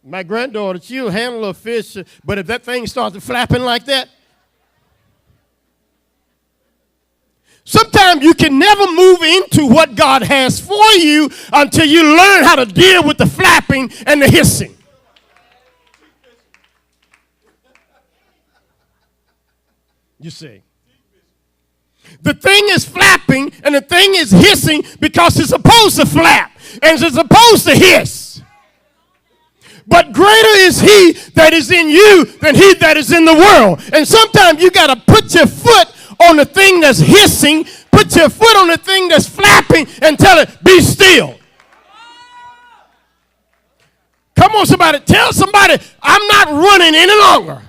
My granddaughter, she'll handle a fish, but if that thing starts flapping like that, sometimes you can never move into what God has for you until you learn how to deal with the flapping and the hissing. You see, the thing is flapping and the thing is hissing because it's supposed to flap and it's supposed to hiss. But greater is he that is in you than he that is in the world. And sometimes you got to put your foot on the thing that's hissing, put your foot on the thing that's flapping, and tell it, be still. Come on, somebody. Tell somebody, I'm not running any longer.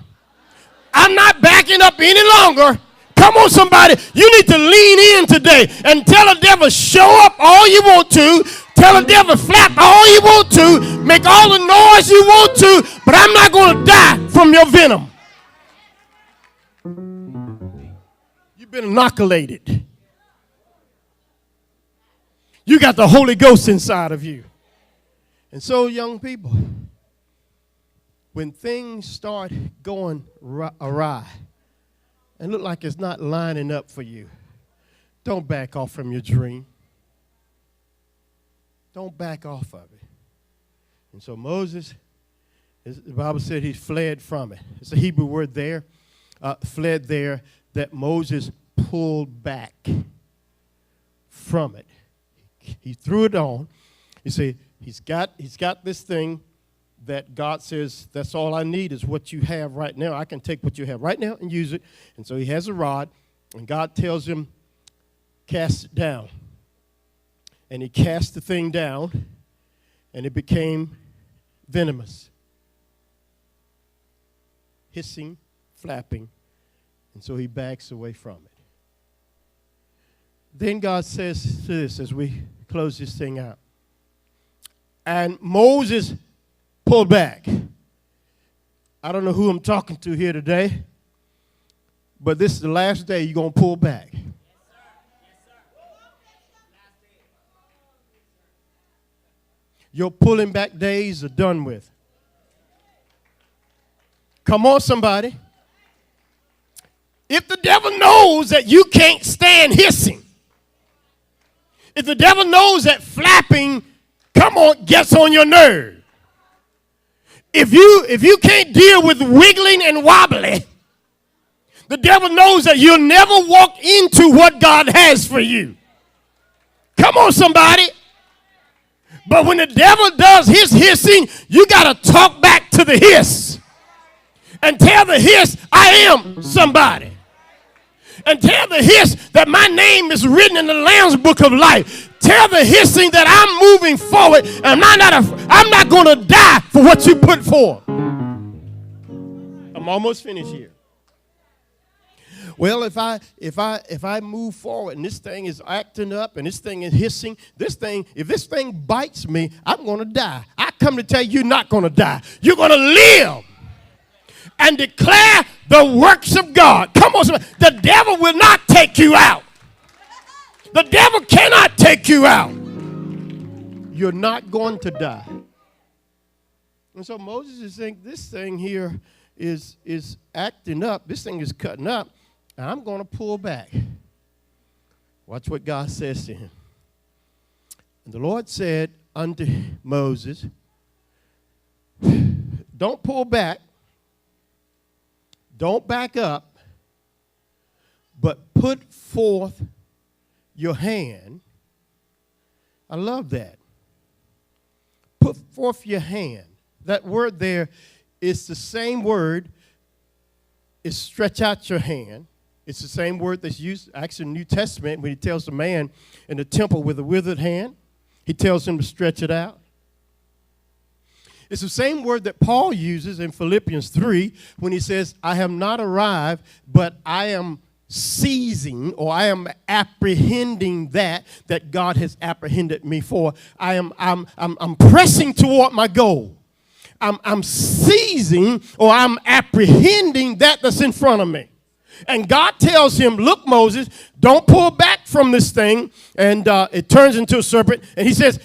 I'm not backing up any longer. Come on, somebody. You need to lean in today and tell the devil, show up all you want to. Tell the devil, flap all you want to. Make all the noise you want to. But I'm not going to die from your venom. You've been inoculated. You got the Holy Ghost inside of you. And so, young people, when things start going awry and look like it's not lining up for you, don't back off from your dream. Don't back off of it. And so Moses, the Bible said he fled from it. It's a Hebrew word there, fled there, that Moses pulled back from it. He threw it on. You see, he's got this thing that God says, that's all I need is what you have right now. I can take what you have right now and use it. And so he has a rod, and God tells him, cast it down. And he cast the thing down, and it became venomous. Hissing, flapping, and so he backs away from it. Then God says this as we close this thing out. And Moses pulled back. I don't know who I'm talking to here today, but this is the last day you're going to pull back. Your pulling back days are done with. Come on, somebody. If the devil knows that you can't stand hissing, if the devil knows that flapping, come on, gets on your nerve, if you can't deal with wiggling and wobbly, the devil knows that you'll never walk into what God has for you. Come on, somebody. But when the devil does his hissing, you got to talk back to the hiss. And tell the hiss, I am somebody. And tell the hiss that my name is written in the Lamb's Book of Life. Tell the hissing that I'm moving forward and I'm not going to die for what you put forth. I'm almost finished here. Well, if I move forward and this thing is acting up and this thing is hissing, if this thing bites me, I'm going to die. I come to tell you, you're not going to die. You're going to live and declare the works of God. Come on, somebody. The devil will not take you out. The devil cannot take you out. You're not going to die. And so Moses is saying, this thing here is acting up. This thing is cutting up. And I'm going to pull back. Watch what God says to him. And the Lord said unto Moses, don't pull back. Don't back up. But put forth your hand. I love that. Put forth your hand. That word there is the same word. Is stretch out your hand. It's the same word that's used actually in the New Testament when he tells the man in the temple with a withered hand. He tells him to stretch it out. It's the same word that Paul uses in Philippians 3 when he says, I have not arrived, but I am seizing or I am apprehending that God has apprehended me for. I'm pressing toward my goal. I'm seizing or I'm apprehending that's in front of me. And God tells him, look, Moses, don't pull back from this thing. And it turns into a serpent. And he says,